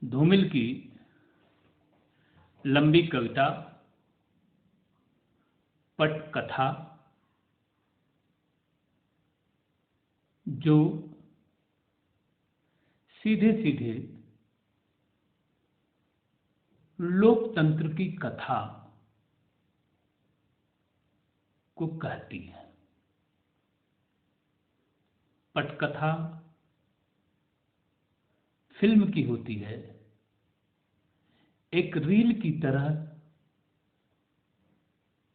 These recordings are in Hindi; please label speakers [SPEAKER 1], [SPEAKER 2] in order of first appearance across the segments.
[SPEAKER 1] धूमिल की लंबी कविता पटकथा, जो सीधे सीधे लोकतंत्र की कथा को कहती है। पटकथा फिल्म की होती है, एक रील की तरह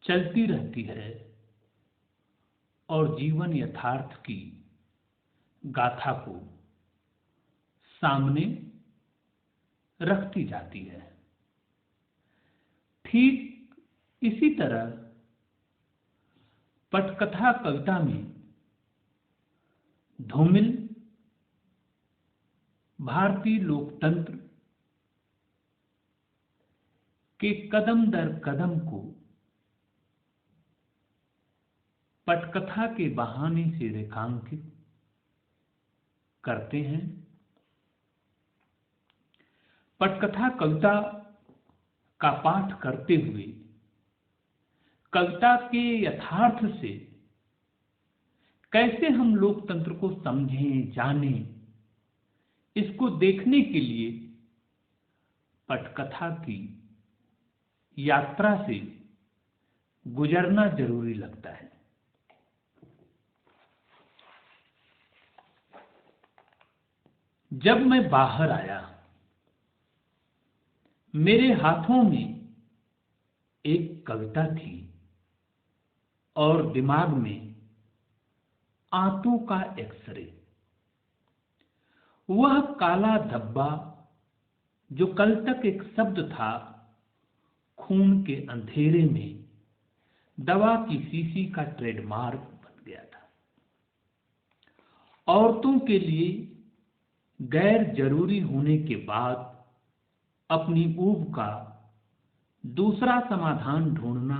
[SPEAKER 1] चलती रहती है और जीवन यथार्थ की गाथा को सामने रखती जाती है। ठीक इसी तरह पटकथा कविता में धूमिल भारतीय लोकतंत्र के कदम दर कदम को पटकथा के बहाने से रेखांकित करते हैं। पटकथा कविता का पाठ करते हुए कविता के यथार्थ से कैसे हम लोकतंत्र को समझें, जानें, इसको देखने के लिए पटकथा की यात्रा से गुजरना जरूरी लगता है। जब मैं बाहर आया, मेरे हाथों में एक कविता थी और दिमाग में आंतों का एक्सरे। वह काला धब्बा जो कल तक एक शब्द था, खून के अंधेरे में दवा की शीशी का ट्रेडमार्क बन गया था। औरतों के लिए गैर जरूरी होने के बाद अपनी ऊब का दूसरा समाधान ढूंढना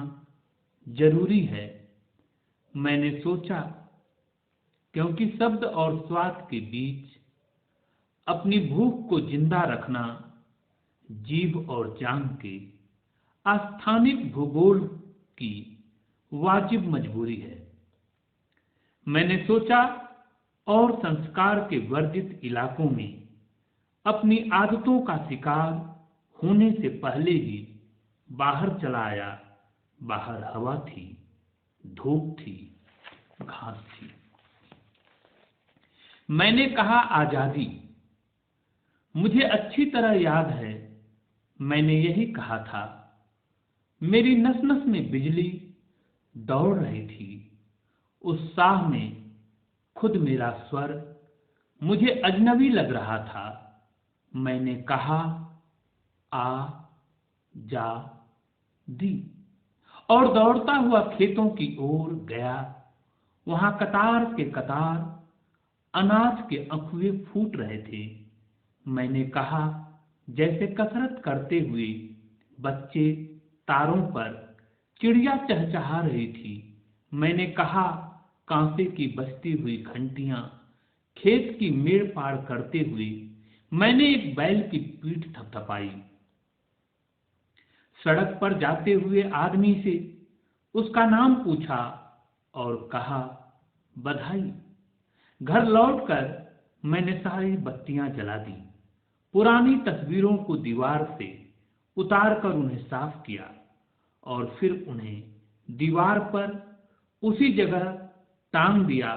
[SPEAKER 1] जरूरी है, मैंने सोचा, क्योंकि शब्द और स्वाद के बीच अपनी भूख को जिंदा रखना जीभ और जांघ के आस्थानिक भूगोल की वाजिब मजबूरी है। मैंने सोचा और संस्कार के वर्जित इलाकों में अपनी आदतों का शिकार होने से पहले ही बाहर चला आया। बाहर हवा थी, धूप थी, घास थी। मैंने कहा आजादी। मुझे अच्छी तरह याद है, मैंने यही कहा था। मेरी नस नस में बिजली दौड़ रही थी। उत्साह में खुद मेरा स्वर मुझे अजनबी लग रहा था। मैंने कहा आ जा दी और दौड़ता हुआ खेतों की ओर गया। वहां कतार के कतार अनाज के अखुए फूट रहे थे। मैंने कहा, जैसे कसरत करते हुए बच्चे तारों पर चिड़िया चहचहा रही थी। मैंने कहा, कांसे की बजती हुई घंटियां खेत की मेड़ पार करते हुए मैंने एक बैल की पीठ थपथपाई। सड़क पर जाते हुए आदमी से उसका नाम पूछा और कहा, बधाई। घर लौटकर मैंने सारी बत्तियां जला दी। पुरानी तस्वीरों को दीवार से उतारकर उन्हें साफ किया और फिर उन्हें दीवार पर उसी जगह टांग दिया।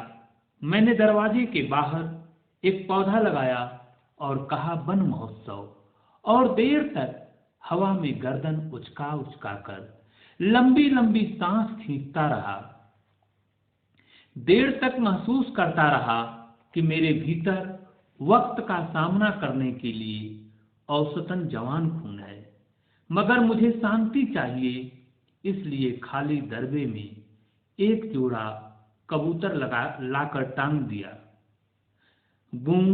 [SPEAKER 1] मैंने दरवाजे के बाहर एक पौधा लगाया और कहा, वन महोत्सव। और देर तक हवा में गर्दन उचका उचका कर लंबी लंबी सांस खींचता रहा। देर तक महसूस करता रहा कि मेरे भीतर वक्त का सामना करने के लिए औसतन जवान खून है, मगर मुझे शांति चाहिए। इसलिए खाली दरबे में एक जोड़ा कबूतर लाकर टांग दिया। गूं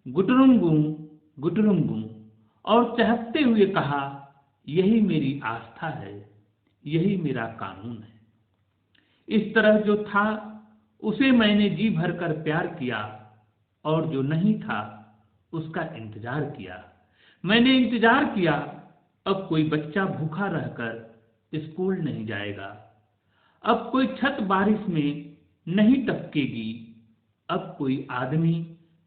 [SPEAKER 1] गुटरुम गूं गुटरुम गूं, और चहकते हुए कहा, यही मेरी आस्था है, यही मेरा कानून है। इस तरह जो था उसे मैंने जी भरकर प्यार किया और जो नहीं था उसका इंतजार किया। मैंने इंतजार किया, अब कोई बच्चा भूखा रहकर स्कूल नहीं जाएगा, अब कोई छत बारिश में नहीं टपकेगी, अब कोई आदमी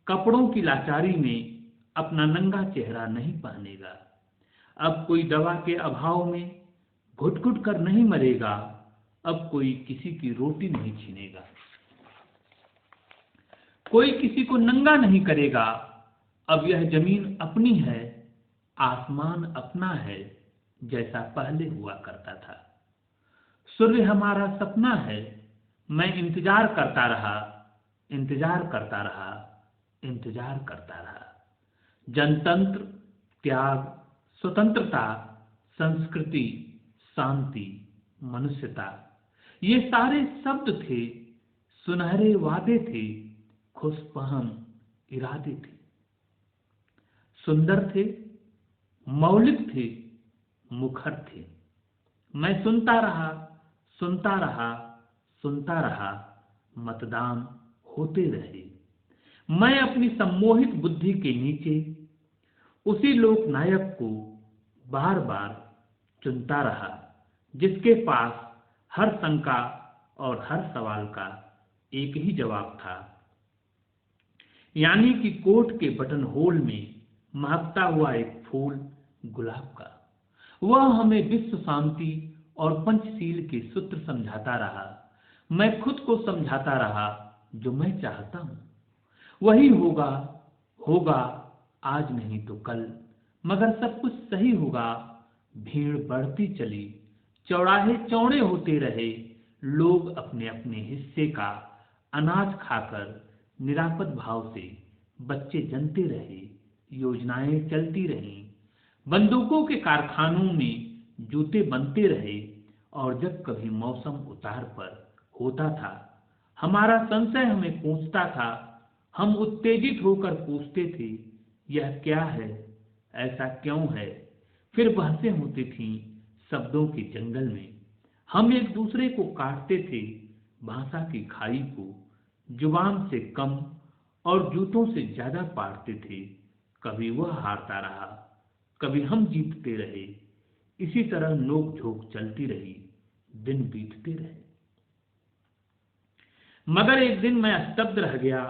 [SPEAKER 1] कपड़ों की लाचारी में अपना नंगा चेहरा नहीं पहनेगा, अब कोई दवा के अभाव में घुट घुट कर नहीं मरेगा, अब कोई किसी की रोटी नहीं छीनेगा, कोई किसी को नंगा नहीं करेगा, अब यह जमीन अपनी है, आसमान अपना है, जैसा पहले हुआ करता था। सूर्य हमारा सपना है, मैं इंतजार करता रहा, इंतजार करता रहा, इंतजार करता रहा। जनतंत्र, त्याग, स्वतंत्रता, संस्कृति, शांति, मनुष्यता, ये सारे शब्द थे, सुनहरे वादे थे, खुशफहम इरादे थे, सुंदर थे, मौलिक थे, मुखर थे। मैं सुनता रहा, सुनता रहा, सुनता रहा, मतदान होते रहे। मैं अपनी सम्मोहित बुद्धि के नीचे उसी लोकनायक को बार बार चुनता रहा, जिसके पास हर शंका और हर सवाल का एक ही जवाब था, यानी कि कोट के बटन होल में महकता हुआ एक फूल गुलाब का। वह हमें विश्व शांति और पंचशील के सूत्र समझाता रहा। मैं खुद को समझाता रहा, जो मैं चाहता हूं वही होगा, होगा आज नहीं तो कल, मगर सब कुछ सही होगा। भीड़ बढ़ती चली, चौराहे चौड़े होते रहे, लोग अपने अपने हिस्से का अनाज खाकर निरापद भाव से बच्चे जनते रहे, योजनाएं चलती रहीं, बंदूकों के कारखानों में जूते बनते रहे, और जब कभी मौसम उतार पर होता था, हमारा संशय हमें कोसता था, हम उत्तेजित होकर पूछते थे, यह क्या है, ऐसा क्यों है। फिर बहसें होती थीं शब्दों के जंगल में, हम एक दूसरे को काटते थे, भाषा की खाई को जुबान से कम और जूतों से ज्यादा पाटते थे। कभी वह हारता रहा, कभी हम जीतते रहे, इसी तरह नोक झोंक चलती रही, दिन बीतते रहे। मगर एक दिन मैं स्तब्ध रह गया,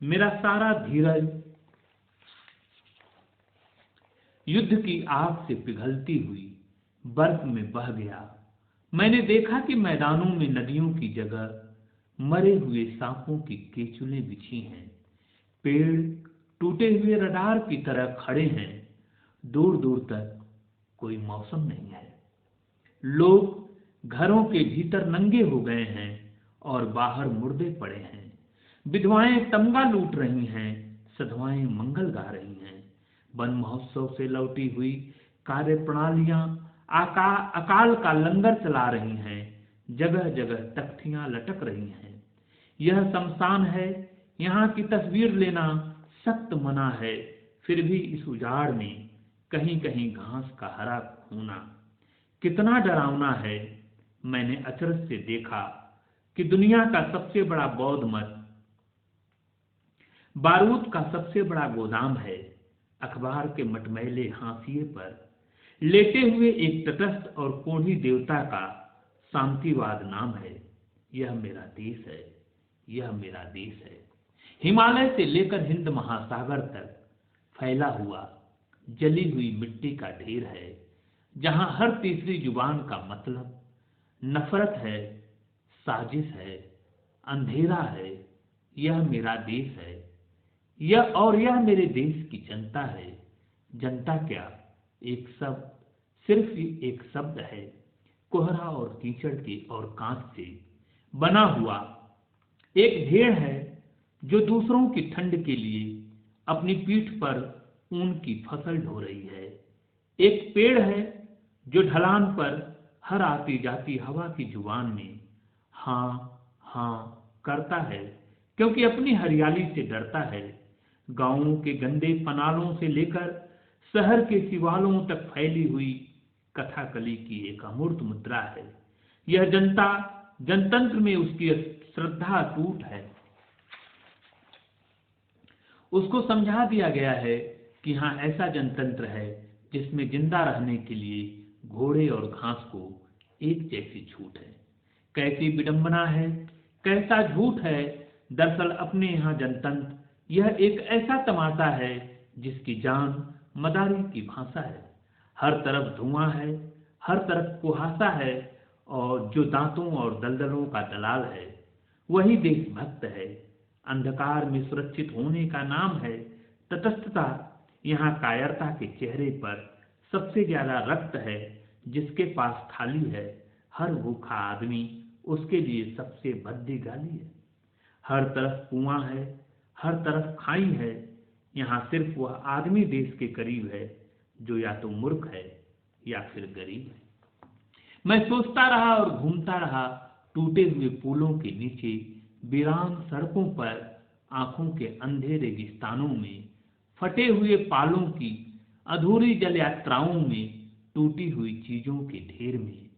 [SPEAKER 1] मेरा सारा धीरज युद्ध की आग से पिघलती हुई बर्फ में बह गया। मैंने देखा कि मैदानों में नदियों की जगह मरे हुए सांपों की केचुलें बिछी हैं, पेड़ टूटे हुए रडार की तरह खड़े हैं, दूर दूर तक कोई मौसम नहीं है। लोग घरों के भीतर नंगे हो गए हैं और बाहर मुर्दे पड़े हैं। विधवाएं तमगा लूट रही हैं, सधवाएं मंगल गा रही हैं। वन महोत्सव से लौटी हुई कार्य प्रणालियां अकाल का लंगर चला रही हैं, जगह जगह तख्तियां लटक रही हैं। यह शमशान है, यहाँ की तस्वीर लेना सख्त मना है, फिर भी इस उजाड़ में कहीं कहीं घास का हरा होना कितना डरावना है। मैंने अचरज से देखा कि दुनिया का सबसे बड़ा बौद्ध मठ बारूद का सबसे बड़ा गोदाम है। अखबार के मटमैले हाशिए पर लेटे हुए एक तटस्थ और कोढ़ी देवता का शांतिवाद नाम है। यह मेरा देश है, यह मेरा देश है। हिमालय से लेकर हिंद महासागर तक फैला हुआ जली हुई मिट्टी का ढेर है, जहां हर तीसरी जुबान का मतलब नफरत है, साजिश है, अंधेरा है। यह मेरा देश है, यह मेरे देश की जनता है। जनता क्या, एक शब्द, सिर्फ एक शब्द है, कोहरा और कीचड़ के और कांच से बना हुआ एक ढेर है, जो दूसरों की ठंड के लिए अपनी पीठ पर ऊन की फसल ढो रही है। एक पेड़ है जो ढलान पर हर आती जाती हवा की जुबान में हाँ हाँ करता है, क्योंकि अपनी हरियाली से डरता है। गांवों के गंदे पनालों से लेकर शहर के सिवालों तक फैली हुई कथाकली की एक अमूर्त मुद्रा है। यह जनता, जनतंत्र में उसकी श्रद्धा अटूट है। उसको समझा दिया गया है कि यहाँ ऐसा जनतंत्र है जिसमें जिंदा रहने के लिए घोड़े और घास को एक जैसी छूट है। कैसी विडंबना है, कैसा झूठ है। दरअसल अपने यहाँ जनतंत्र यह एक ऐसा तमाशा है जिसकी जान मदारी की भाषा है। हर तरफ धुआं है, हर तरफ कुहासा है, और जो दांतों और दलदलों का दलाल है वही देशभक्त है। अंधकार में सुरक्षित होने का नाम है तटस्थता। यहाँ कायरता के चेहरे पर सबसे ज्यादा रक्त है। जिसके पास थाली है, हर भूखा आदमी उसके लिए सबसे भद्दी गाली है। हर तरफ कुआं है, हर तरफ खाई है। यहाँ सिर्फ वह आदमी देश के करीब है जो या तो मूर्ख है या फिर गरीब है। मैं सोचता रहा और घूमता रहा, टूटे हुए पुलों के नीचे, वीरान सड़कों पर, आंखों के अंधे रेगिस्तानों में, फटे हुए पालों की अधूरी जल यात्राओं में, टूटी हुई चीजों के ढेर में।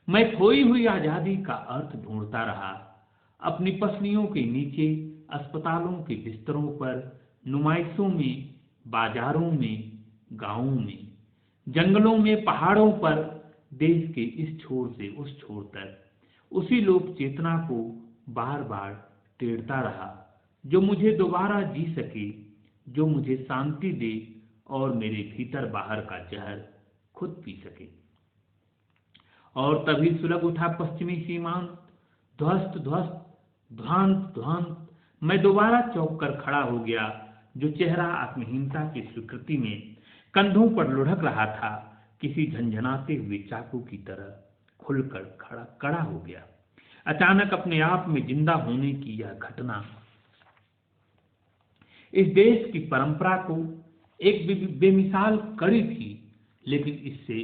[SPEAKER 1] मैं खोई हुई आजादी का अर्थ ढूंढता रहा, अपनी पसलियों के नीचे, अस्पतालों के बिस्तरों पर, नुमाइशों में, बाजारों में, गांवों में, जंगलों में, पहाड़ों पर, देश के इस छोर से उस छोर तक। उसी लोक चेतना को बार बार टेढ़ता रहा जो मुझे दोबारा जी सके, जो मुझे शांति दे और मेरे भीतर बाहर का जहर खुद पी सके। और तभी सुलग उठा पश्चिमी सीमांत, ध्वस्त ध्वस्त, ध्वांत ध्वांत। मैं दोबारा चौंक कर खड़ा हो गया। जो चेहरा आत्महीनता की स्वीकृति में कंधों पर लुढ़क रहा था, किसी झंझनाते हुए चाकू की तरह खुलकर कड़ा हो गया। अचानक अपने आप में जिंदा होने की यह घटना इस देश की परंपरा को एक बेमिसाल कड़ी थी, लेकिन इससे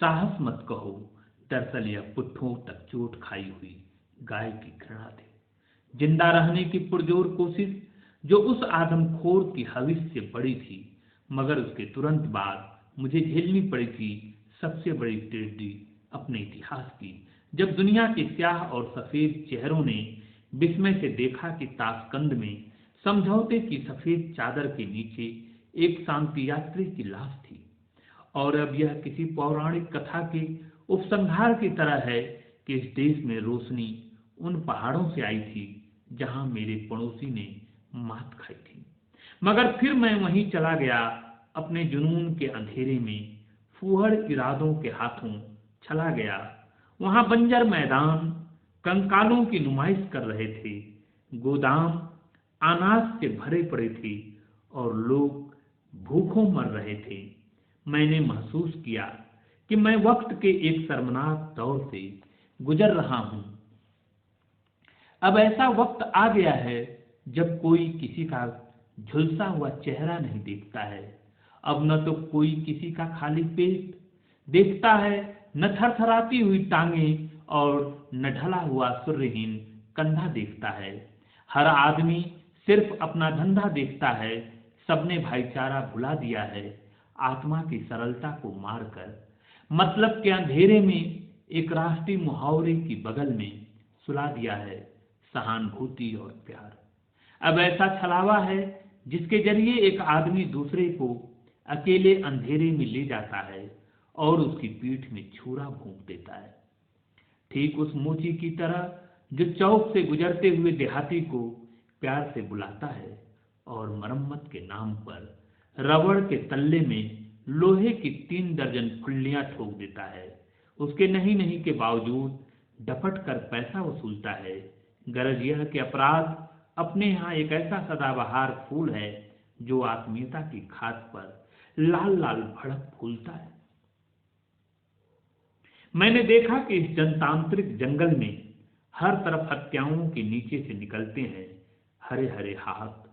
[SPEAKER 1] साहस मत कहो। दरअसल यह पुट्ठों तक चोट खाई हुई गाय की घृणा थी। जिंदा रहने की पुरजोर कोशिश जो उस आदमखोर की हविस से बड़ी थी, मगर उसके तुरंत बाद मुझे झेलनी पड़ी थी सबसे बड़ी ट्रेजेडी अपने इतिहास की, जब दुनिया के स्याह और सफेद चेहरों ने विस्मय से देखा कि ताशकंद में समझौते की सफेद चादर के नीचे एक शांति यात्री की लाश थी। और अब यह किसी पौराणिक कथा के उपसंहार की तरह है कि इस देश में रोशनी उन पहाड़ों से आई थी जहां मेरे पड़ोसी ने मात खाई थी। मगर फिर मैं वहीं चला गया, अपने जुनून के अंधेरे में, फूहड़ इरादों के हाथों चला गया। वहां बंजर मैदान कंकालों की नुमाइश कर रहे थे, गोदाम अनाज से भरे पड़े थे और लोग भूखों मर रहे थे। मैंने महसूस किया कि मैं वक्त के एक शर्मनाक दौर से गुजर रहा हूं। अब ऐसा वक्त आ गया है जब कोई किसी का झुलसा हुआ चेहरा नहीं देखता है। अब न तो कोई किसी का खाली पेट देखता है, न थरथराती हुई टांगें और न ढला हुआ सूर्यहीन कंधा देखता है। हर आदमी सिर्फ अपना धंधा देखता है। सबने भाईचारा भुला दिया है, आत्मा की सरलता को मारकर। मतलब के अंधेरे में एक राष्ट्रीय मुहावरे की बगल में सुला दिया है सहानुभूति और प्यार। अब ऐसा छलावा है जिसके जरिए एक आदमी दूसरे को अकेले अंधेरे में ले जाता है और उसकी पीठ में छुरा भोंक देता है, ठीक उस मोची की तरह जो चौक से गुजरते हुए देहाती को प्यार से बुलाता है और मरम्मत के नाम पर रबड़ के तल्ले में लोहे की 3 दर्जन फुल्लियां ठोक देता है। उसके नहीं के बावजूद डपट कर पैसा वसूलता है। गरज यह कि अपराध अपने यहाँ एक ऐसा सदाबहार फूल है जो आत्मीयता की खाद पर लाल लाल भड़क फूलता है। मैंने देखा कि इस जनतांत्रिक जंगल में हर तरफ हत्याओं के नीचे से निकलते हैं हरे हरे हाथ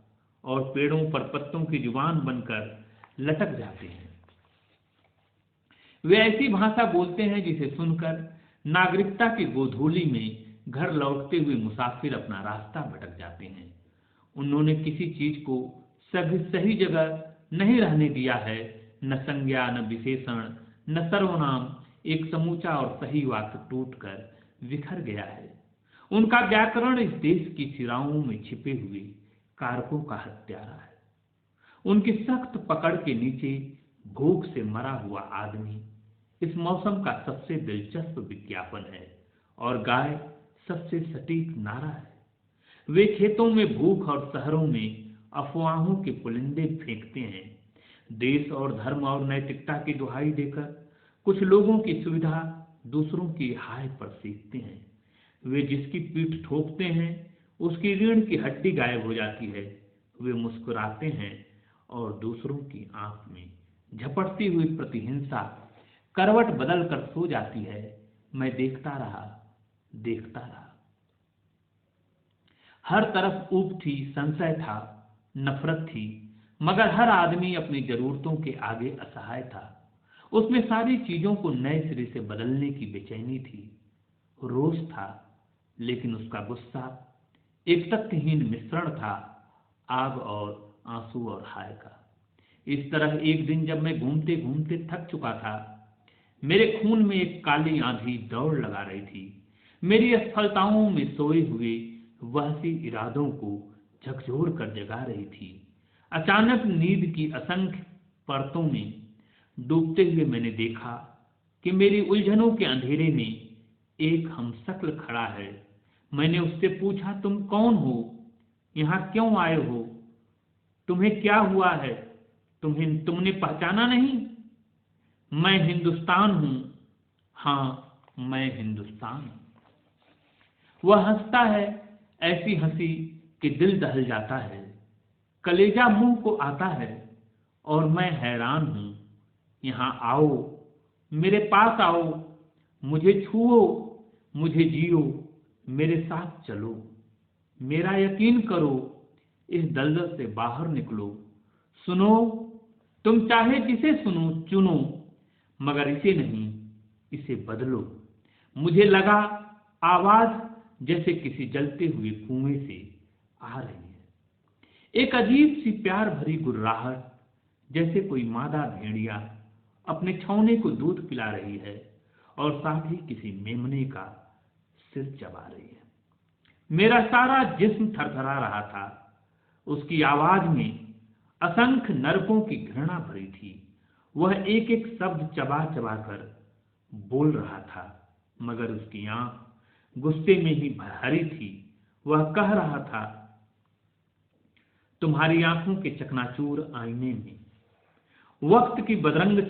[SPEAKER 1] और पेड़ों पर पत्तों की जुबान बनकर लटक जाते हैं। वे ऐसी भाषा बोलते हैं जिसे सुनकर नागरिकता की गोधूली में घर लौटते हुए मुसाफिर अपना रास्ता भटक जाते हैं। उन्होंने किसी चीज को सही जगह नहीं रहने दिया है, न संज्ञा, न विशेषण, न सर्वनाम। एक समूचा और सही वाक्य टूटकर बिखर गया है। उनका व्याकरण इस देश की सिराओं में छिपे हुए कारकों का हत्यारा है। उनकी सख्त पकड़ के नीचे भूख से मरा हुआ आदमी इस मौसम का सबसे दिलचस्प विज्ञापन है और गाय सबसे सटीक नारा है। वे खेतों में भूख और शहरों में अफवाहों के पुलिंदे फेंकते हैं। देश और धर्म और नैतिकता की दुहाई देकर कुछ लोगों की सुविधा दूसरों की हाय पर सीखते हैं। वे जिसकी पीठ ठोकते हैं उसकी रीढ़ की हड्डी गायब हो जाती है। वे मुस्कुराते हैं और दूसरों की आंख में झपटती हुई प्रतिहिंसा करवट बदल कर सो जाती है। मैं देखता रहा। हर तरफ ऊब थी, संशय था, नफरत थी, मगर हर आदमी अपनी जरूरतों के आगे असहाय था। उसमें सारी चीजों को नए सिरे से बदलने की बेचैनी थी। रोष था, लेकिन उसका गुस्सा एक तथ्यहीन मिश्रण था, आग और आंसू और हाय का। इस तरह एक दिन जब मैं घूमते घूमते थक चुका था, मेरे खून में एक काली आंधी दौड़ लगा रही थी। मेरी असफलताओं में सोए हुए वहसी इरादों को झकझोर कर जगा रही थी। अचानक नींद की असंख्य परतों में डूबते हुए मैंने देखा कि मेरी उलझनों के अंधेरे में एक हमशक्ल खड़ा है। मैंने उससे पूछा, तुम कौन हो? यहाँ क्यों आए हो? तुम्हें क्या हुआ है? तुमने पहचाना नहीं? मैं हिंदुस्तान हूं। हाँ, मैं हिंदुस्तान हूं। वह हंसता है, ऐसी हंसी कि दिल दहल जाता है, कलेजा मुंह को आता है और मैं हैरान हूं। यहाँ आओ, मेरे पास आओ, मुझे छुओ, मुझे जियो, मेरे साथ चलो, मेरा यकीन करो, इस दलदल से बाहर निकलो। सुनो, तुम चाहे जिसे सुनो चुनो, मगर इसे नहीं, इसे बदलो। मुझे लगा आवाज जैसे किसी जलते हुए कुएं से आ रही है। एक अजीब सी प्यार भरी गुर्राहट, जैसे कोई मादा भेड़िया अपने छौने को दूध पिला रही है और साथ ही किसी मेमने का सिर चबा रही है। मेरा सारा जिस्म थरथरा रहा था। उसकी आवाज में असंख्य नरकों की घृणा भरी थी। वह एक एक शब्द चबा चबा कर बोल रहा था, मगर उसकी आंख गुस्से में ही भरी थी। वह कह रहा था, तुम्हारी आंखों के चकनाचूर आईने में वक्त की बदरंग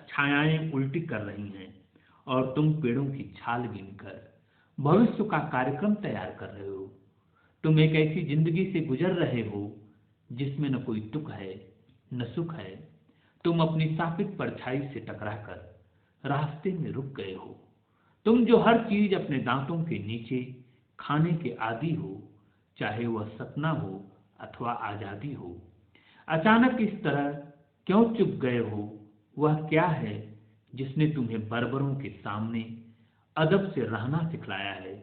[SPEAKER 1] छायाएं उल्टी कर रही हैं और तुम पेड़ों की छाल गिनकर भविष्य का कार्यक्रम तैयार कर रहे हो। तुम एक ऐसी जिंदगी से गुजर रहे हो जिसमें न कोई दुख है न सुख है। तुम अपनी सापित परछाई से टकराकर रास्ते में रुक गए हो। तुम जो हर चीज अपने दांतों के नीचे खाने के आदी हो, चाहे वह सपना हो अथवा आजादी हो। अचानक इस तरह क्यों चुप गए हो? वह क्या है जिसने तुम्हें बर्बरों के सामने अदब से रहना सिखलाया है?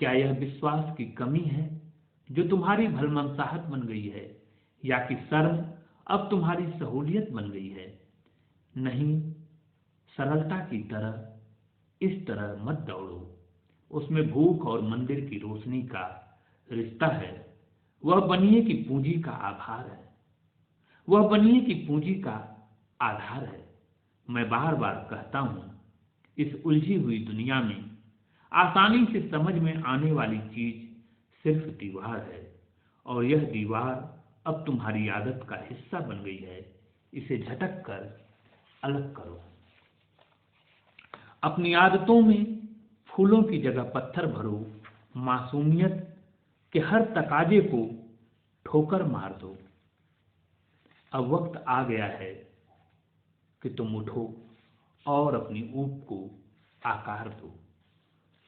[SPEAKER 1] क्या यह विश्वास की कमी है जो तुम्हारी भलमनसाहट बन गई है, या कि शर्म अब तुम्हारी सहूलियत बन गई है? नहीं, सरलता की तरह इस तरह मत दौड़ो। उसमें भूख और मंदिर की रोशनी का रिश्ता है। वह बनिए की पूंजी का आधार है। वह बनिए की पूंजी का आधार है। मैं बार बार कहता हूं, इस उलझी हुई दुनिया में आसानी से समझ में आने वाली चीज सिर्फ दीवार है, और यह दीवार अब तुम्हारी आदत का हिस्सा बन गई है। इसे झटक कर अलग करो। अपनी आदतों में फूलों की जगह पत्थर भरो। मासूमियत के हर तकाजे को ठोकर मार दो। अब वक्त आ गया है कि तुम उठो और अपनी ऊब को आकार दो।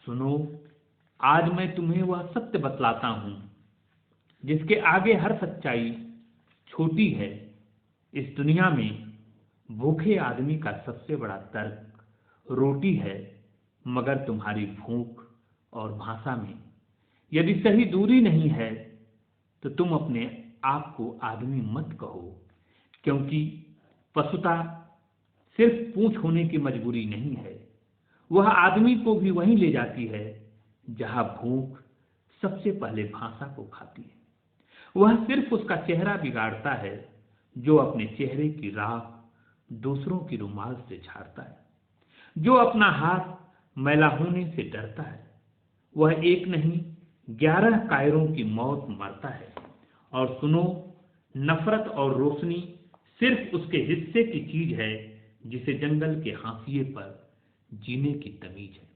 [SPEAKER 1] सुनो, आज मैं तुम्हें वह सत्य बतलाता हूं जिसके आगे हर सच्चाई छोटी है। इस दुनिया में भूखे आदमी का सबसे बड़ा तर्क रोटी है, मगर तुम्हारी भूख और भाषा में यदि सही दूरी नहीं है तो तुम अपने आप को आदमी मत कहो, क्योंकि पशुता सिर्फ पूंछ होने की मजबूरी नहीं है। वह आदमी को भी वहीं ले जाती है जहां भूख सबसे पहले भाषा को खाती है। वह सिर्फ उसका चेहरा बिगाड़ता है जो अपने चेहरे की राख दूसरों की रुमाल से झाड़ता है, जो अपना हाथ मैला होने से डरता है, वह एक नहीं 11 कायरों की मौत मरता है। और सुनो, नफरत और रोशनी सिर्फ उसके हिस्से की चीज है जिसे जंगल के हाशिए पर जीने की तमीज है।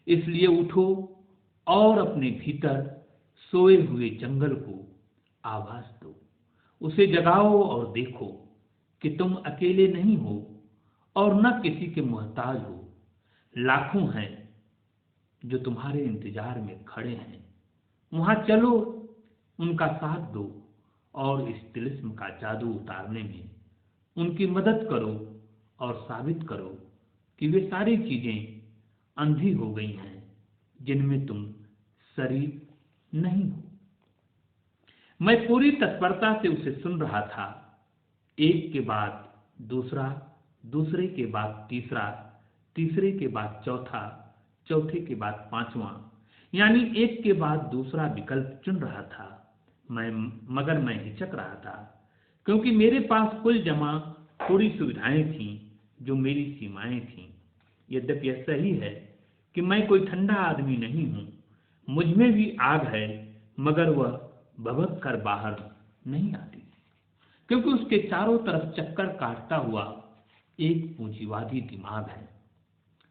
[SPEAKER 1] इसलिए उठो और अपने भीतर सोए हुए जंगल को आवाज दो, उसे जगाओ और देखो कि तुम अकेले नहीं हो और न किसी के मोहताज हो। लाखों हैं जो तुम्हारे इंतजार में खड़े हैं। वहां चलो, उनका साथ दो और इस तिलिस्म का जादू उतारने में उनकी मदद करो और साबित करो कि वे सारी चीजें अंधी हो गई हैं जिनमें तुम शरीक नहीं हो। मैं पूरी तत्परता से उसे सुन रहा था। एक के बाद दूसरा, दूसरे के बाद तीसरा, तीसरे के बाद चौथा, चौथे के बाद पांचवा, यानी एक के बाद दूसरा विकल्प चुन रहा था। मगर मैं हिचक रहा था, क्योंकि मेरे पास कुल जमा थोड़ी सुविधाएं थीं जो मेरी सीमाएं थीं। यद्यपि यह सही है कि मैं कोई ठंडा आदमी नहीं हूं, मुझ में भी आग है, मगर वह भभक कर बाहर नहीं आती, क्योंकि उसके चारों तरफ चक्कर काटता हुआ एक पूंजीवादी दिमाग है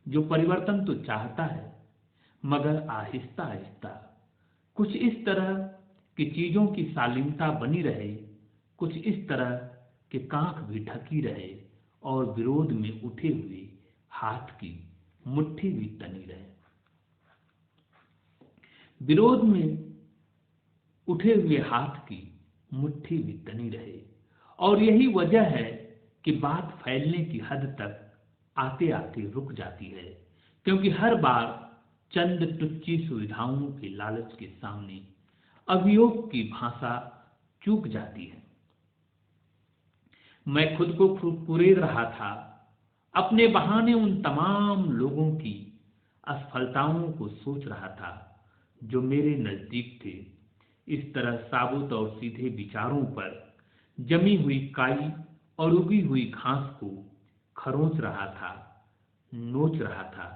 [SPEAKER 1] जो परिवर्तन तो चाहता है, मगर आहिस्ता आहिस्ता कुछ इस तरह कि चीजों की शालीनता बनी रहे, कुछ इस तरह कि कांख भी ढकी रहे और विरोध में उठे हुए हाथ की मुट्ठी भी तनी रहे। विरोध में उठे हुए हाथ की मुट्ठी भी तनी रहे। और यही वजह है कि बात फैलने की हद तक आते आते रुक जाती है, क्योंकि हर बार चंद टुच्ची सुविधाओं के लालच के सामने अभियोग की भाषा चूक जाती है। मैं खुद को कुरेद रहा था, अपने बहाने उन तमाम लोगों की असफलताओं को सोच रहा था जो मेरे नजदीक थे। इस तरह साबुत और सीधे विचारों पर जमी हुई काई और उगी हुई घास को खरोंच रहा था, नोच रहा था।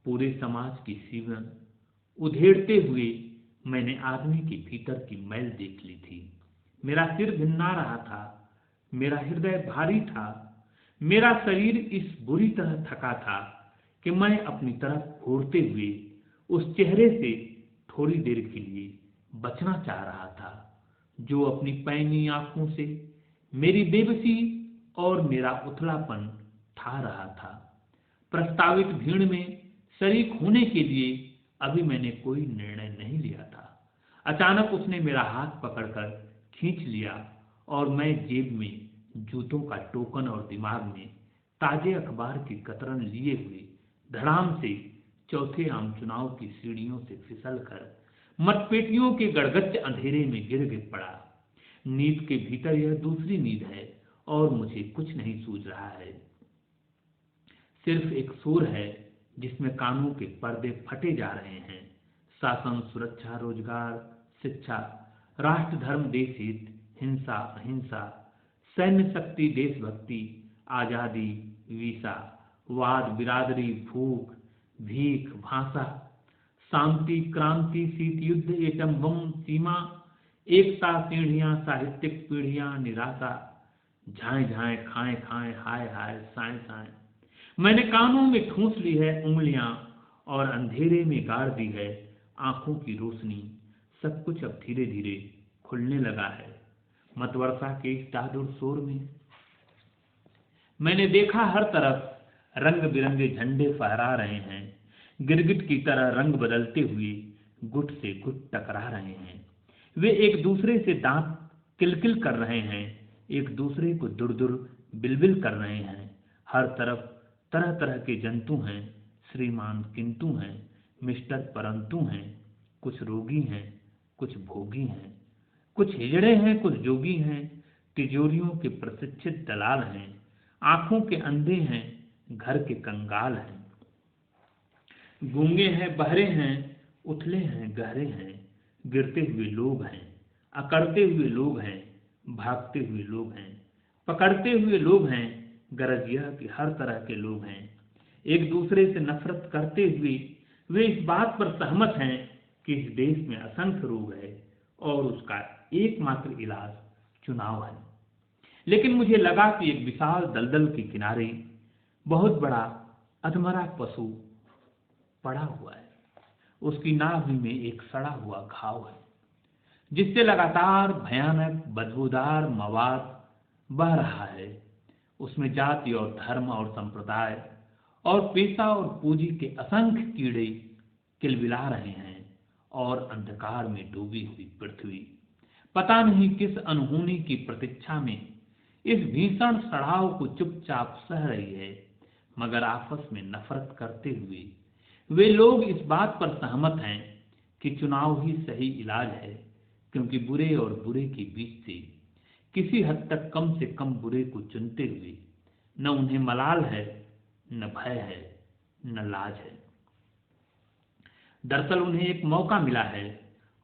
[SPEAKER 1] पूरे समाज की सीवन उधेड़ते हुए मैंने आदमी के भीतर की मैल देख ली थी। मेरा सिर भिन्ना रहा था, मेरा हृदय भारी था, मेरा शरीर इस बुरी तरह थका था कि मैं अपनी तरफ घूरते हुए उस चेहरे से थोड़ी देर के लिए बचना चाह रहा था, जो अपनी पैनी आंखों से मेरी बेबसी और मेरा उथलापन ठा रहा था। प्रस्तावित भीड़ में शरीक होने के लिए अभी मैंने कोई निर्णय नहीं लिया था। अचानक उसने मेरा हाथ पकड़कर खींच लिया और मैं जेब में जूतों का टोकन और दिमाग में ताजे अखबार की कतरन लिए हुए धड़ाम से चौथे आम चुनाव की सीढ़ियों से फिसलकर मतपेटियों के गड़गच्च अंधेरे में गिर पड़ा। नींद के भीतर यह दूसरी नींद है और मुझे कुछ नहीं सूझ रहा है। सिर्फ एक सुर है जिसमें कानों के पर्दे फटे जा रहे हैं। शासन, सुरक्षा, रोजगार, शिक्षा, राष्ट्र, धर्म, देश हित, हिंसा, अहिंसा, सैन्य शक्ति, देशभक्ति, आजादी, वीसा, वाद, बिरादरी, भूख, भीख, भाषा, शांति, क्रांति, शीत युद्ध, एटम बम, सीमा, एकता, सीढ़ियां, साहित्यिक पीढ़ियां, निराशा, झाएं झाएं, खाएं खाएं, हाय हाय, साएं साएं। मैंने कानों में ठूंस ली है उंगलियां और अंधेरे में गाड़ दी है आंखों की रोशनी। सब कुछ अब धीरे धीरे खुलने लगा है। मतवर्षा के इस दादुर शोर में मैंने देखा हर तरफ रंग बिरंगे झंडे फहरा रहे हैं, गिरगिट की तरह रंग बदलते हुए गुट से गुट टकरा रहे हैं। वे एक दूसरे से दांत किलकिल कर रहे हैं, एक दूसरे को दुर दुर बिलबिल कर रहे हैं। हर तरफ तरह तरह के जंतु हैं, श्रीमान किंतु हैं, मिस्टर परंतु हैं, कुछ रोगी हैं, कुछ भोगी हैं, कुछ हिजड़े हैं, कुछ जोगी हैं, तिजोरियों के प्रशिक्षित दलाल हैं, आंखों के अंधे हैं, घर के कंगाल हैं, गूंगे हैं, बहरे हैं, उथले हैं, गहरे हैं, गिरते हुए लोग हैं, अकड़ते हुए लोग हैं, भागते हुए लोग हैं, पकड़ते हुए लोग हैं। गरज यह कि हर तरह के लोग हैं। एक दूसरे से नफरत करते हुए वे इस बात पर सहमत हैं कि इस देश में असंख्य रोग है और उसका एकमात्र इलाज चुनाव है। लेकिन मुझे लगा कि एक विशाल दलदल के किनारे बहुत बड़ा अधमरा पशु पड़ा हुआ है। उसकी नाभि में एक सड़ा हुआ घाव है जिससे लगातार भयानक बदबूदार मवाद बह रहा है। उसमें जाति और धर्म और संप्रदाय और पेशा और पूंजी के असंख्य कीड़े किलबिला रहे हैं और अंधकार में डूबी हुई पृथ्वी पता नहीं किस अनहोनी की प्रतीक्षा में इस भीषण सड़ाव को चुपचाप सह रही है। मगर आपस में नफरत करते हुए वे लोग इस बात पर सहमत हैं कि चुनाव ही सही इलाज है, क्योंकि बुरे और बुरे के बीच से किसी हद तक कम से कम बुरे को चुनते हुए न उन्हें मलाल है, न भय है, न लाज है। दरअसल उन्हें एक मौका मिला है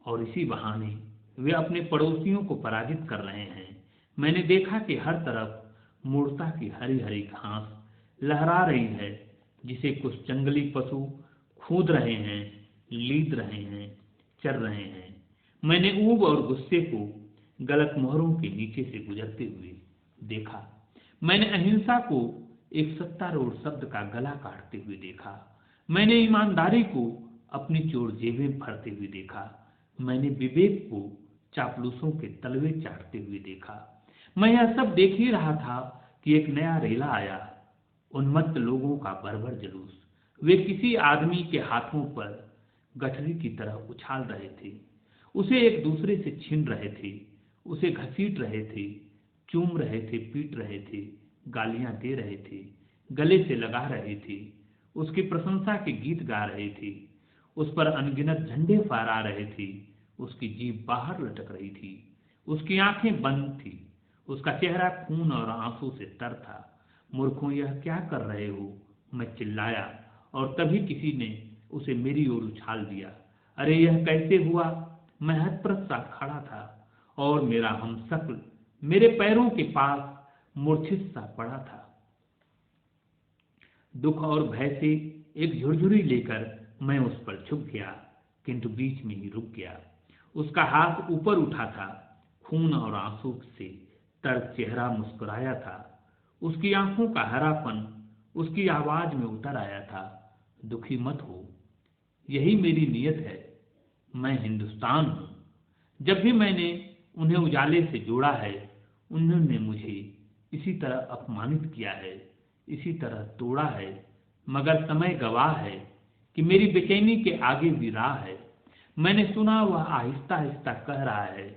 [SPEAKER 1] और इसी बहाने वे अपने पड़ोसियों को पराजित कर रहे हैं। मैंने देखा कि हर तरफ मूर्ता की हरी हरी घास लहरा रही है जिसे कुछ जंगली पशु खूद रहे हैं, लीद रहे हैं, चर रहे हैं। मैंने ऊब और गुस्से को गलत मोहरों के नीचे से गुजरते हुए देखा। मैंने अहिंसा को एक सत्तारूढ़ शब्द का गला काटते हुए देखा। मैंने ईमानदारी को अपनी चोर जेबें भरते हुए देखा। मैंने विवेक को चापलूसों के तलवे चाटते हुए देखा। मैं यह सब देख ही रहा था कि एक नया रेला आया, उन्मत्त लोगों का बर्बर जुलूस। वे किसी आदमी के हाथों पर गठरी की तरह उछाल रहे थे, उसे एक दूसरे से छीन रहे थे, उसे घसीट रहे थे, चूम रहे थे, पीट रहे थे, गालियां दे रहे थे, गले से लगा रहे थे, उसकी प्रशंसा के गीत गा रहे थे, उस पर अनगिनत झंडे फहरा रहे थे। उसकी जीभ बाहर लटक रही थी, उसकी आंखें बंद थी, उसका चेहरा खून और आंसू से तर था। मूर्खों, यह क्या कर रहे हो? मैं चिल्लाया और तभी किसी ने उसे मेरी ओर उछाल दिया। अरे यह कैसे हुआ? मैं हतप्रभ सा खड़ा था और मेरा हमशक्ल मेरे पैरों के पास मूर्छित सा पड़ा था। दुख और भय से एक झुरझुरी लेकर मैं उस पर झुक गया, किंतु बीच में ही रुक गया। उसका हाथ ऊपर उठा था, खून और आंसू से तर चेहरा मुस्कुराया था, उसकी आंखों का हरापन उसकी आवाज में उतर आया था। दुखी मत हो, यही मेरी नियत है। मैं हिंदुस्तान हूं। जब भी मैंने उन्हें उजाले से जोड़ा है, उन्होंने मुझे इसी तरह अपमानित किया है, इसी तरह तोड़ा है। मगर समय गवाह है कि मेरी बेचैनी के आगे भी राह है। मैंने सुना वह आहिस्ता आहिस्ता कह रहा है,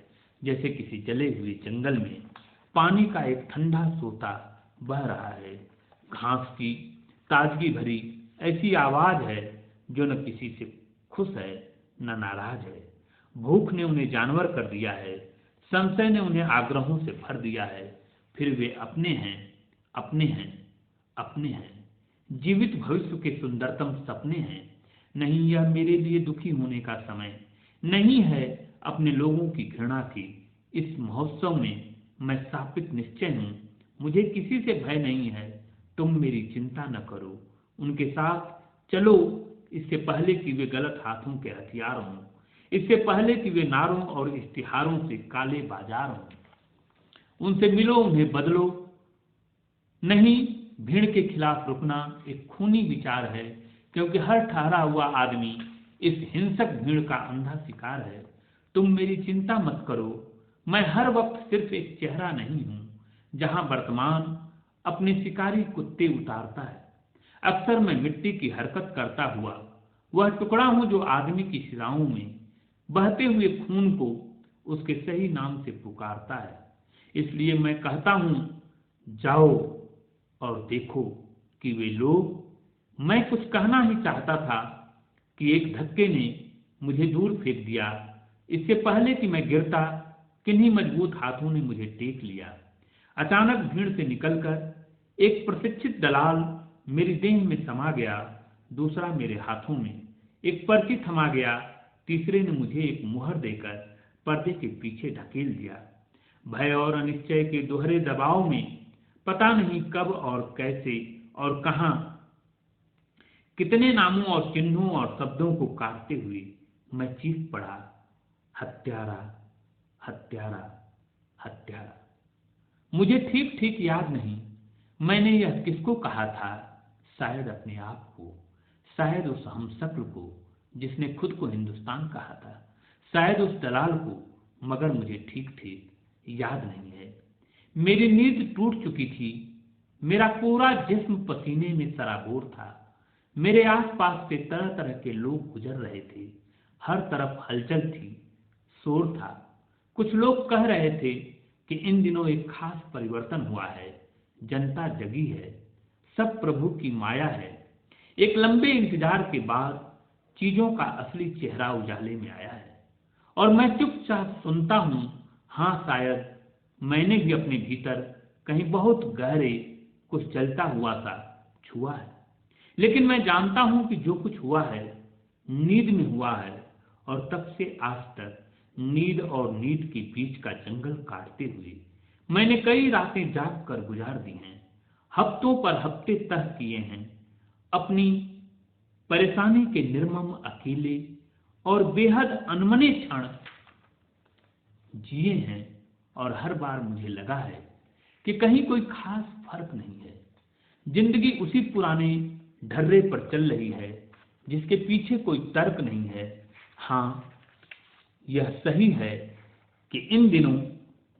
[SPEAKER 1] जैसे किसी जले हुए जंगल में पानी का एक ठंडा सोता बह रहा है। घास की ताजगी भरी ऐसी आवाज है जो न किसी से खुश है न नाराज है। भूख ने उन्हें जानवर कर दिया है, संशय ने उन्हें आग्रहों से भर दिया है। फिर वे अपने हैं, अपने हैं, अपने हैं। जीवित भविष्य के सुंदरतम सपने हैं। नहीं, यह मेरे लिए दुखी होने का समय नहीं है। अपने लोगों की घृणा की इस महोत्सव में मैं स्थापित निश्चय हूं। मुझे किसी से भय नहीं है। तुम मेरी चिंता न करो, उनके साथ चलो, इससे पहले कि वे गलत हाथों के हथियार हों, इससे पहले कि वे नारों और इश्तिहारों से काले बाजार हों। उनसे मिलो, उन्हें बदलो। नहीं, भीड़ के खिलाफ रुकना एक खूनी विचार है, क्योंकि हर ठहरा हुआ आदमी इस हिंसक भीड़ का अंधा शिकार है। तुम मेरी चिंता मत करो। मैं हर वक्त सिर्फ एक चेहरा नहीं हूं जहां वर्तमान अपने शिकारी कुत्ते उतारता है। अक्सर मैं मिट्टी की हरकत करता हुआ वह टुकड़ा हूं जो आदमी की शिराओं में बहते हुए खून को उसके सही नाम से पुकारता है। इसलिए मैं कहता हूं, जाओ और देखो कि वे लोग। मैं कुछ कहना ही चाहता था कि एक धक्के ने मुझे दूर फेंक दिया। इससे पहले कि मैं गिरता, किन्हीं मजबूत हाथों ने मुझे टेक लिया। अचानक भीड़ से निकलकर एक प्रशिक्षित दलाल मेरी देह में समा गया, दूसरा मेरे हाथों में। एक पर्ची थमा गया, तीसरे ने मुझे एक मुहर देकर पर्दे के पीछे ढकेल दिया। भय और अनिश्चय के दोहरे दबाव में पता नहीं कब और कैसे और कहां कितने नामों और चिन्हों और शब्दों को काटते हुए मैं चीख पड़ा, हत्यारा, हत्यारा, हत्यारा। मुझे ठीक ठीक याद नहीं मैंने यह किसको कहा था, शायद अपने आप को, शायद उस हमशक्ल को जिसने खुद को हिंदुस्तान कहा था, शायद उस दलाल को, मगर मुझे ठीक ठीक याद नहीं है। मेरी नींद टूट चुकी थी, मेरा पूरा जिस्म पसीने में सराबोर था। मेरे आसपास से तरह तरह के लोग गुजर रहे थे, हर तरफ हलचल थी, शोर था। कुछ लोग कह रहे थे कि इन दिनों एक खास परिवर्तन हुआ है, जनता जगी है, सब प्रभु की माया है। एक लंबे इंतजार के बाद चीजों का असली चेहरा उजाले में आया है और मैं चुपचाप सुनता हूं। हाँ, शायद मैंने भी अपने भीतर कहीं बहुत गहरे कुछ जलता हुआ सा छुआ है, लेकिन मैं जानता हूं कि जो कुछ हुआ है नींद में हुआ है और तब से आज तक नींद और नींद के बीच का जंगल काटते हुए मैंने कई रातें जाग कर गुजार दी हैं, हफ्तों पर हफ्ते तय किए हैं, अपनी परेशानी के निर्मम अकेले और बेहद अनमने क्षण जिए हैं। और हर बार मुझे लगा है कि कहीं कोई खास फर्क नहीं है, जिंदगी उसी पुराने ढर्रे पर चल रही है जिसके पीछे कोई तर्क नहीं है। हाँ, यह सही है कि इन दिनों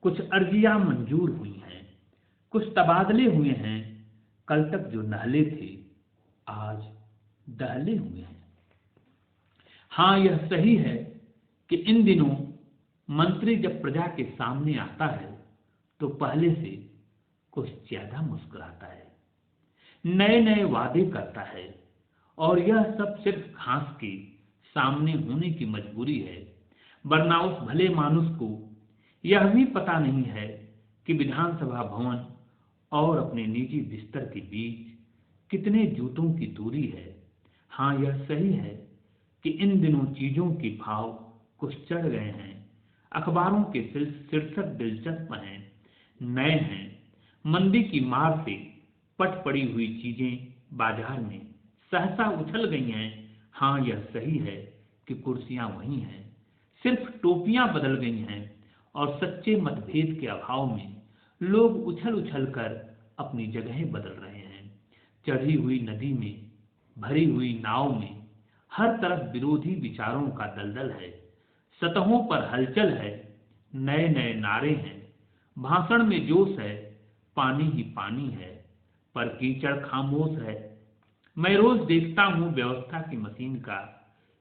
[SPEAKER 1] कुछ अर्जियां मंजूर हुई हैं, कुछ तबादले हुए हैं, कल तक जो नहले थे आज दहले हुए हैं। हाँ, यह सही है कि इन दिनों मंत्री जब प्रजा के सामने आता है तो पहले से कुछ ज्यादा मुस्कुराता है, नए नए वादे करता है और यह सब सिर्फ घास के सामने होने की मजबूरी है, वरना उस भले मानुस को यह भी पता नहीं है कि विधानसभा भवन और अपने निजी बिस्तर के बीच कितने जूतों की दूरी है। हाँ, यह सही है कि इन दिनों चीजों के भाव कुछ चढ़ गए हैं, अखबारों के शीर्षक दिलचस्प हैं, नए हैं, मंदी की मार से पट पड़ी हुई चीजें बाजार में सहसा उछल गई हैं। हाँ, यह सही है कि कुर्सियां वही हैं, सिर्फ टोपियां बदल गई हैं और सच्चे मतभेद के अभाव में लोग उछल उछल कर अपनी जगहें बदल रहे हैं। चढ़ी हुई नदी में, भरी हुई नाव में हर तरफ विरोधी विचारों का दलदल है, सतहों पर हलचल है, नए नए नारे हैं, भाषण में जोश है, पानी ही पानी है, पर कीचड़ खामोश है। मैं रोज देखता हूं व्यवस्था की मशीन का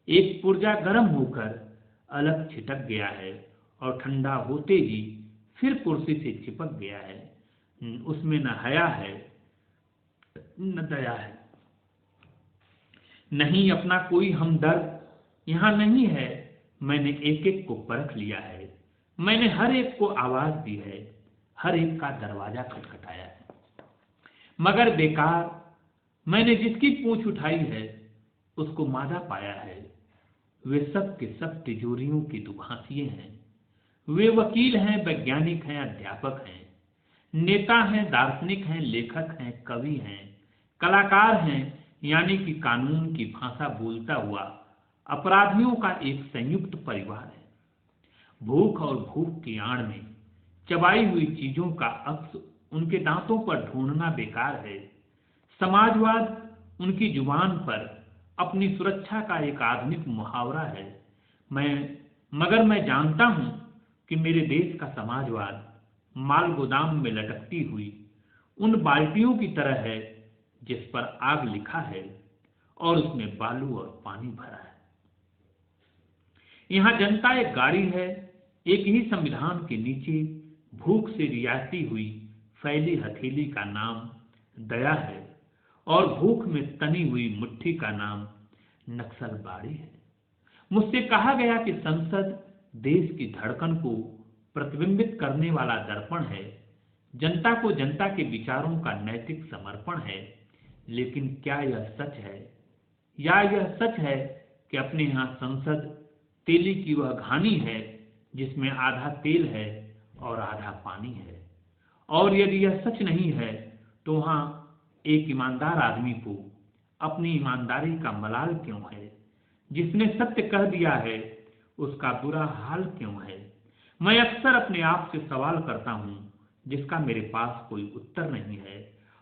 [SPEAKER 1] एक पुर्जा गर्म होकर अलग छिटक गया है और ठंडा होते ही फिर कुर्सी से चिपक गया है। उसमें न हया है न दया है, नहीं अपना कोई हमदर्द यहां नहीं है। मैंने एक एक को परख लिया है, मैंने हर एक को आवाज दी है, हर एक का दरवाजा खटखटाया है, मगर बेकार। मैंने जिसकी पूंछ उठाई है उसको मादा पाया है। वे सब के सब तिजोरियों की दुभाषिए हैं, वे वकील हैं, वैज्ञानिक हैं, अध्यापक हैं, नेता हैं, दार्शनिक हैं, लेखक हैं, कवि हैं, कलाकार हैं, यानी कि कानून की भाषा बोलता हुआ अपराधियों का एक संयुक्त परिवार है। भूख और भूख की आड़ में चबाई हुई चीजों का अक्स उनके दांतों पर ढूंढना बेकार है। समाजवाद उनकी जुबान पर अपनी सुरक्षा का एक आधुनिक मुहावरा है। मगर मैं जानता हूं कि मेरे देश का समाजवाद माल गोदाम में लटकती हुई उन बाल्टियों की तरह है जिस पर आग लिखा है और उसमें बालू और पानी भरा है। यहां जनता एक गाड़ी है, एक ही संविधान के नीचे भूख से रियाती हुई फैली हथेली का नाम दया है और भूख में तनी हुई मुट्ठी का नाम नक्सलबाड़ी है। मुझसे कहा गया कि संसद देश की धड़कन को प्रतिबिंबित करने वाला दर्पण है, जनता को जनता के विचारों का नैतिक समर्पण है। लेकिन क्या यह सच है? या यह सच है कि अपने यहां संसद तेली की वह घानी है जिसमें आधा तेल है और आधा पानी है। और यदि यह सच नहीं है तो वहां एक ईमानदार आदमी को अपनी ईमानदारी का मलाल क्यों है? जिसने सत्य कह दिया है उसका बुरा हाल क्यों है? मैं अक्सर अपने आप से सवाल करता हूं जिसका मेरे पास कोई उत्तर नहीं है।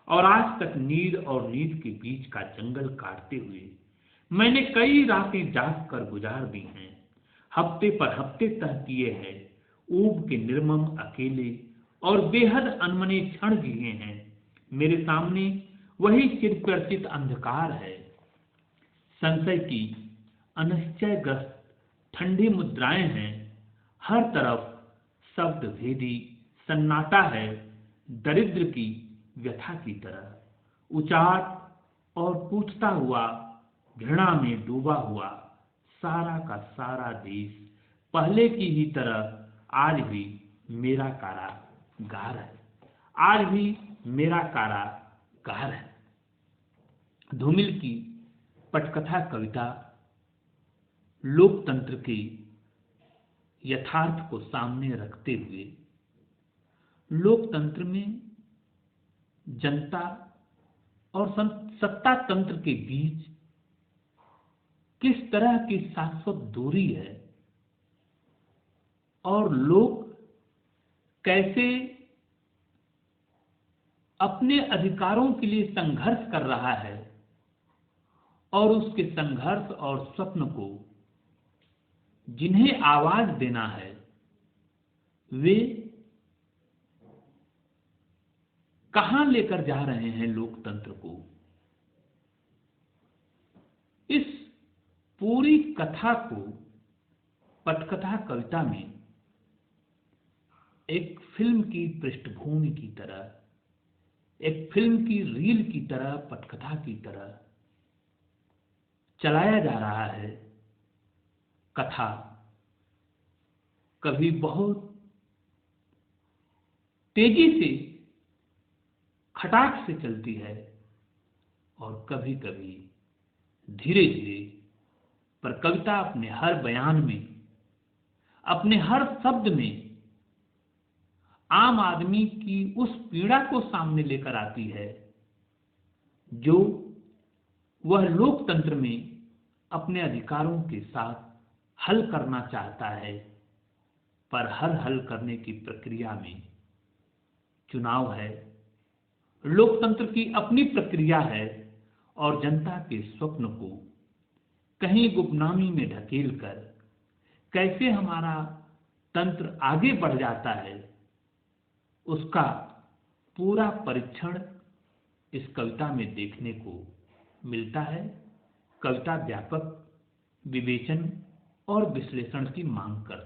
[SPEAKER 1] और आज तक नींद और नींद के बीच का जंगल काटते हुए मैंने कई रातें जाग कर गुजार दी हैं, हफ्ते पर हफ्ते तय किए हैं, ऊब के निर्मम अकेले और बेहद अनमने क्षण जिए हैं। मेरे सामने वही चिरपरिचित अंधकार है, संशय की अनिश्चयग्रस्त ठंडी मुद्राएं हैं, हर तरफ शब्द भेदी सन्नाटा है, दरिद्र की व्यथा की तरह उचाट और पूछता हुआ, घृणा में डूबा हुआ सारा का सारा देश पहले की ही तरह आज भी मेरा कारागार है, आज भी मेरा कारागार है। धूमिल की पटकथा कविता लोकतंत्र के यथार्थ को सामने रखते हुए लोकतंत्र में जनता और सत्ता तंत्र के बीच किस तरह की शाश्वत दूरी है और लोग कैसे अपने अधिकारों के लिए संघर्ष कर रहा है और उसके संघर्ष और स्वप्न को जिन्हें आवाज देना है वे कहां लेकर जा रहे हैं लोकतंत्र को। इस पूरी कथा को पटकथा कविता में एक फिल्म की पृष्ठभूमि की तरह, एक फिल्म की रील की तरह, पटकथा की तरह चलाया जा रहा है। कथा कभी बहुत तेजी से खटाक से चलती है और कभी कभी धीरे धीरे, पर कविता अपने हर बयान में, अपने हर शब्द में आम आदमी की उस पीड़ा को सामने लेकर आती है जो वह लोकतंत्र में अपने अधिकारों के साथ हल करना चाहता है, पर हर हल करने की प्रक्रिया में चुनाव है, लोकतंत्र की अपनी प्रक्रिया है और जनता के स्वप्न को कहीं गुमनामी में ढकेलकर कैसे हमारा तंत्र आगे बढ़ जाता है, उसका पूरा परीक्षण इस कविता में देखने को मिलता है। कविता व्यापक विवेचन और विश्लेषण की मांग करती है।